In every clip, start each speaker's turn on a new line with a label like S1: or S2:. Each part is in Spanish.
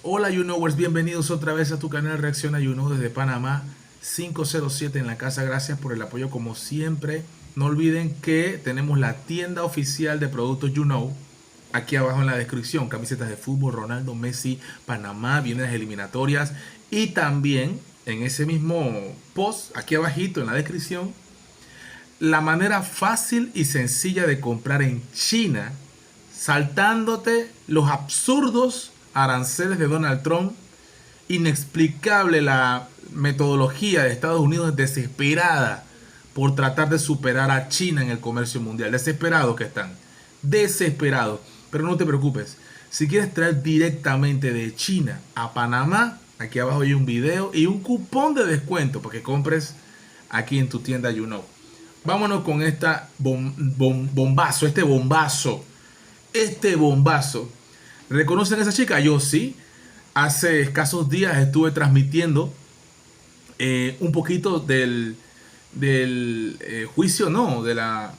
S1: Hola YouKnowers, bienvenidos otra vez a tu canal Reacciona YouKnow desde Panamá 507 en la casa. Gracias por el apoyo como siempre. No olviden que tenemos la tienda oficial de productos YouKnow aquí abajo en la descripción. Camisetas de fútbol, Ronaldo, Messi, Panamá, vienen las eliminatorias. Y también en ese mismo post, aquí abajito en la descripción, la manera fácil y sencilla de comprar en China, saltándote los absurdos aranceles de Donald Trump. Inexplicable la metodología de Estados Unidos, desesperada por tratar de superar a China en el comercio mundial. Desesperados que están, desesperados. Pero no te preocupes, si quieres traer directamente de China a Panamá, aquí abajo hay un video y un cupón de descuento para que compres aquí en tu tienda YouKnow. Vámonos con esta bombazo, este bombazo. ¿Reconocen a esa chica? Yo sí. Hace escasos días estuve transmitiendo un poquito del juicio, no, de la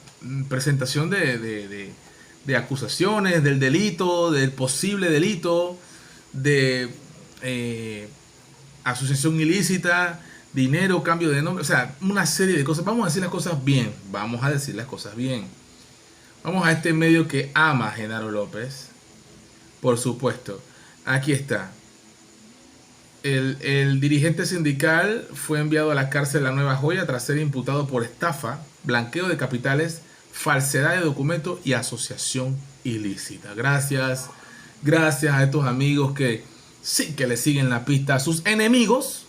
S1: presentación de acusaciones, del delito, del posible delito, de asociación ilícita, dinero, cambio de nombre, o sea, una serie de cosas. Vamos a decir las cosas bien, vamos a decir las cosas bien. Vamos a este medio que ama a Genaro López, por supuesto. Aquí está. El dirigente sindical fue enviado a la cárcel La Nueva Joya tras ser imputado por estafa, blanqueo de capitales, falsedad de documentos y asociación ilícita. Gracias a estos amigos que sí que le siguen la pista a sus enemigos,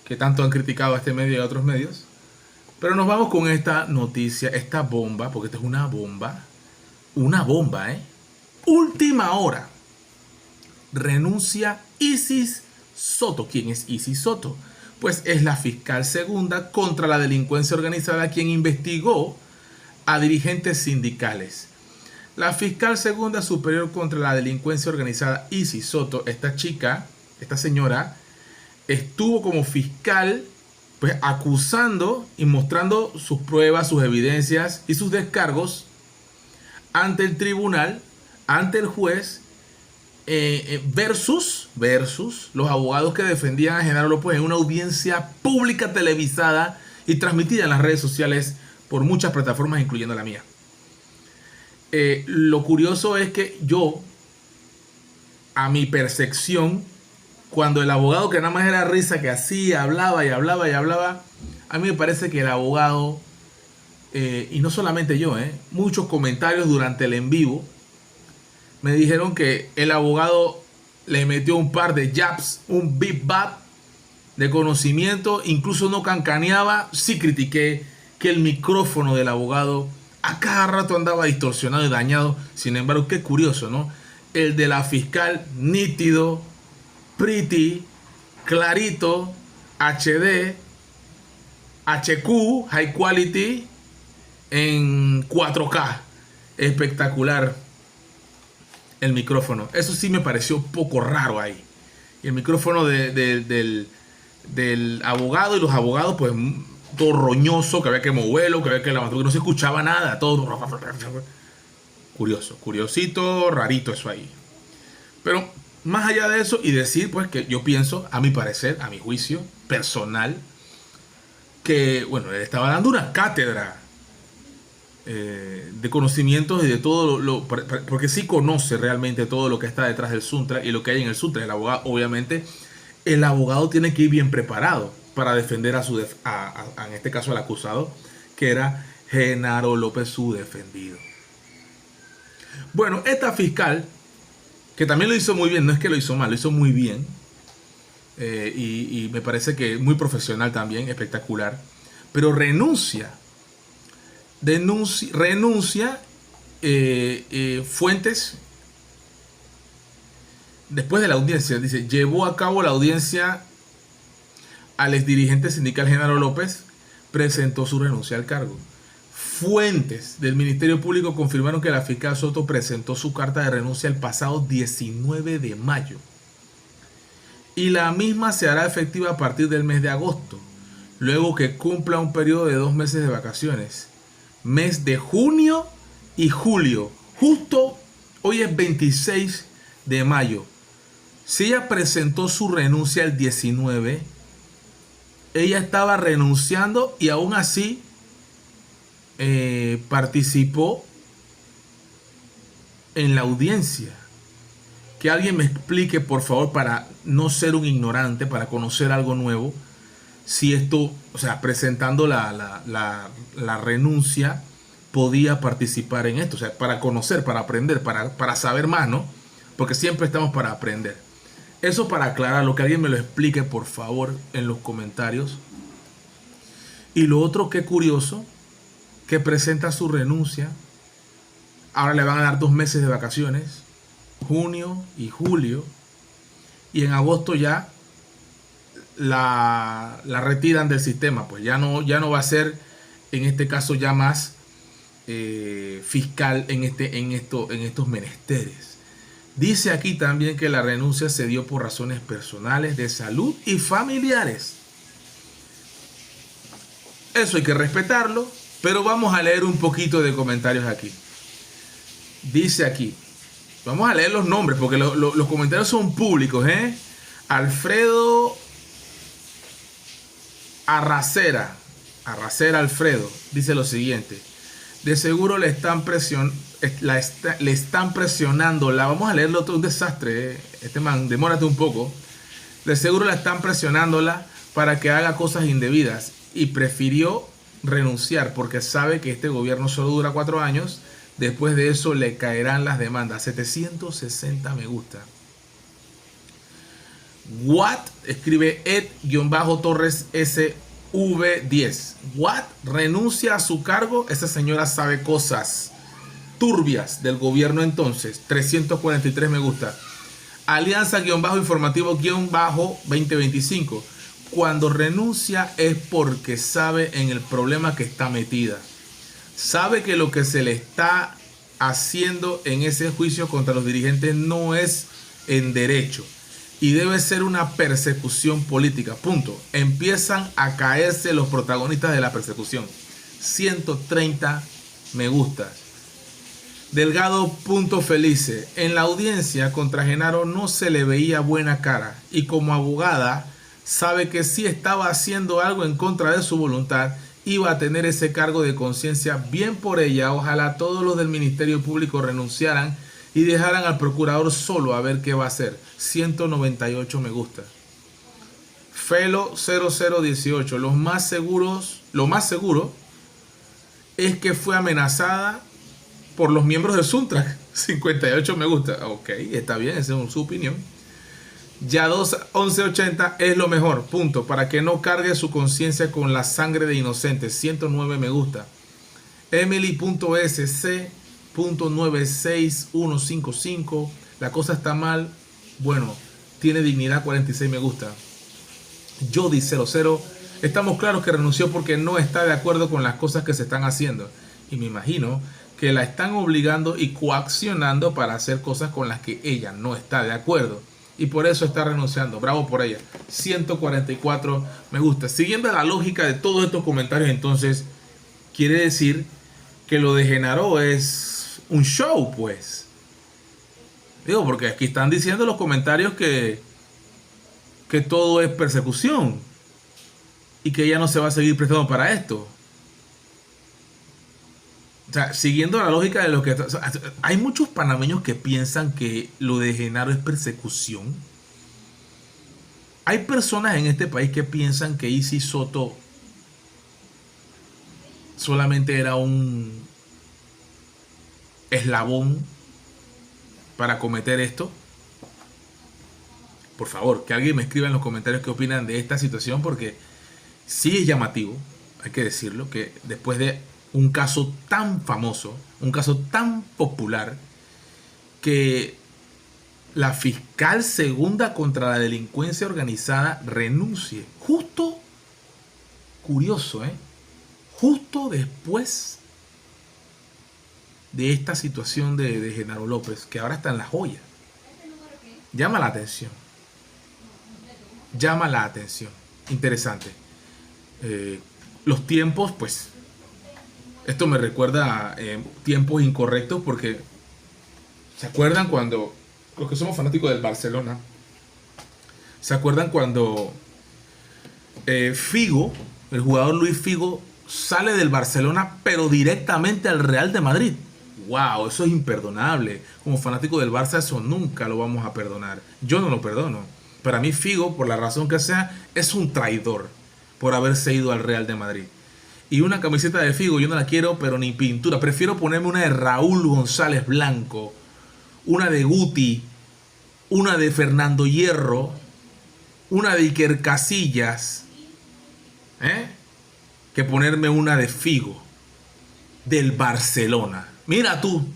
S1: que tanto han criticado a este medio y a otros medios. Pero nos vamos con esta noticia, esta bomba, porque esta es una bomba, Última hora. Renuncia Isis Soto. ¿Quién es Isis Soto? Pues es la fiscal segunda contra la delincuencia organizada quien investigó a dirigentes sindicales. La fiscal segunda superior contra la delincuencia organizada, Isis Soto, esta chica, esta señora, estuvo como fiscal pues acusando y mostrando sus pruebas, sus evidencias y sus descargos ante el tribunal, ante el juez, versus los abogados que defendían a Genaro López en una audiencia pública televisada y transmitida en las redes sociales por muchas plataformas, incluyendo la mía. Lo curioso es que yo, a mi percepción, cuando el abogado, que nada más era risa, que hacía, hablaba, a mí me parece que el abogado, y no solamente yo, muchos comentarios durante el en vivo, me dijeron que el abogado le metió un par de jabs, un bip bap de conocimiento, incluso no cancaneaba. Sí critiqué que el micrófono del abogado a cada rato andaba distorsionado y dañado. Sin embargo, qué curioso, ¿no? El de la fiscal, nítido, pretty, clarito, HD, HQ, high quality, en 4K. Espectacular el micrófono. Eso sí me pareció un poco raro ahí. Y el micrófono del abogado y los abogados, pues todo roñoso, que había que moverlo, que había que lavarlo, que no se escuchaba nada, todo curioso, curiosito, rarito eso ahí. Pero más allá de eso, y decir pues que yo pienso, a mi parecer, a mi juicio personal, que bueno, él estaba dando una cátedra de conocimientos y de todo porque sí conoce realmente todo lo que está detrás del Suntra y lo que hay en el Suntra. El abogado, obviamente, el abogado tiene que ir bien preparado para defender en este caso al acusado, que era Genaro López, su defendido. Bueno, esta fiscal, que también lo hizo muy bien, no es que lo hizo mal, lo hizo muy bien, y me parece que muy profesional también, espectacular, pero renuncia fuentes después de la audiencia. Dice, llevó a cabo la audiencia al exdirigente sindical Genaro López, presentó su renuncia al cargo. Fuentes del Ministerio Público confirmaron que la fiscal Soto presentó su carta de renuncia el pasado 19 de mayo y la misma se hará efectiva a partir del mes de agosto, luego que cumpla un periodo de 2 meses de vacaciones. Mes de junio y julio. Justo hoy es 26 de mayo. Si ella presentó su renuncia el 19, ella estaba renunciando y aún así participó en la audiencia. Que alguien me explique, por favor, para no ser un ignorante, para conocer algo nuevo, si esto, o sea, presentando la renuncia, podía participar en esto. O sea, para conocer, para aprender, para saber más, ¿no? Porque siempre estamos para aprender. Eso para aclararlo, que alguien me lo explique, por favor, en los comentarios. Y lo otro, que curioso, que presenta su renuncia. Ahora le van a dar 2 meses de vacaciones, junio y julio, y en agosto ya la retiran del sistema. Pues ya no va a ser, en este caso, ya más fiscal en estos menesteres. Dice aquí también que la renuncia se dio por razones personales, de salud y familiares. Eso hay que respetarlo, pero vamos a leer un poquito de comentarios aquí. Dice aquí, vamos a leer los nombres porque los comentarios son públicos, ¿eh? Alfredo Arracera Alfredo dice lo siguiente: de seguro le están presionándola. Vamos a leerlo todo, un desastre, ¿eh? Este man, demórate un poco. De seguro la están presionándola para que haga cosas indebidas y prefirió renunciar porque sabe que este gobierno solo dura 4 años. Después de eso le caerán las demandas. 760 me gusta. Watt escribe Ed-Torres SV10. Watt renuncia a su cargo. Esa señora sabe cosas turbias del gobierno entonces. 343 me gusta. Alianza-informativo-2025. Cuando renuncia es porque sabe en el problema que está metida. Sabe que lo que se le está haciendo en ese juicio contra los dirigentes no es en derecho y debe ser una persecución política. Punto. Empiezan a caerse los protagonistas de la persecución. 130 me gusta. Delgado.felice. En la audiencia contra Genaro no se le veía buena cara y como abogada sabe que si estaba haciendo algo en contra de su voluntad iba a tener ese cargo de conciencia. Bien por ella. Ojalá todos los del Ministerio Público renunciaran y dejaran al procurador solo a ver qué va a hacer. 198 me gusta. Felo 0018. Lo más seguro es que fue amenazada por los miembros de Suntrack. 58 me gusta. Ok, está bien, esa es su opinión. Ya 1180 es lo mejor, punto, para que no cargue su conciencia con la sangre de inocentes. 109 me gusta. Emily.sc.96155. La cosa está mal. Bueno, tiene dignidad. 46 me gusta. Jody00. Estamos claros que renunció porque no está de acuerdo con las cosas que se están haciendo. Y me imagino que la están obligando y coaccionando para hacer cosas con las que ella no está de acuerdo. Y por eso está renunciando. Bravo por ella. 144 me gusta. Siguiendo la lógica de todos estos comentarios, entonces, quiere decir que lo de Genaro es un show, pues. Digo, porque aquí están diciendo los comentarios que todo es persecución. Y que ella no se va a seguir prestando para esto. O sea, siguiendo la lógica de lo que... O sea, hay muchos panameños que piensan que lo de Genaro es persecución. Hay personas en este país que piensan que Isis Soto solamente era un eslabón para cometer esto. Por favor, que alguien me escriba en los comentarios qué opinan de esta situación, porque sí es llamativo, hay que decirlo, que después de un caso tan famoso, un caso tan popular, que la fiscal segunda contra la delincuencia organizada renuncie. Justo, curioso, justo después de esta situación de Genaro López, que ahora está en La Joya. Llama la atención. Llama la atención. Interesante. Los tiempos, pues, esto me recuerda a tiempos incorrectos, porque ¿se acuerdan cuando los que somos fanáticos del Barcelona ¿Se acuerdan cuando Figo, el jugador Luis Figo, sale del Barcelona pero directamente al Real de Madrid? ¡Wow! Eso es imperdonable. Como fanático del Barça eso nunca lo vamos a perdonar. Yo no lo perdono. Para mí Figo, por la razón que sea, es un traidor por haberse ido al Real de Madrid. Y una camiseta de Figo yo no la quiero, pero ni pintura. Prefiero ponerme una de Raúl González Blanco, una de Guti, una de Fernando Hierro, una de Iker Casillas, que ponerme una de Figo, del Barcelona. Mira tú,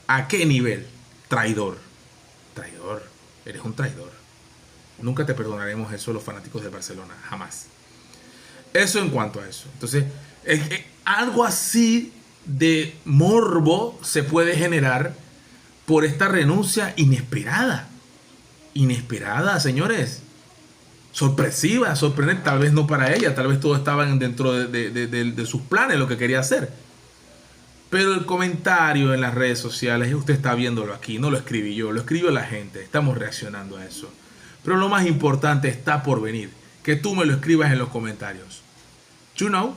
S1: ¿a qué nivel? Traidor. Traidor. Eres un traidor. Nunca te perdonaremos eso los fanáticos de Barcelona. Jamás. Eso en cuanto a eso. Entonces, algo así de morbo se puede generar por esta renuncia inesperada. Inesperada, señores. Sorpresiva, sorprendente. Tal vez no para ella. Tal vez todo estaba dentro de sus planes, lo que quería hacer. Pero el comentario en las redes sociales, usted está viéndolo aquí, no lo escribí yo, lo escribió la gente. Estamos reaccionando a eso. Pero lo más importante está por venir. Que tú me lo escribas en los comentarios. You know?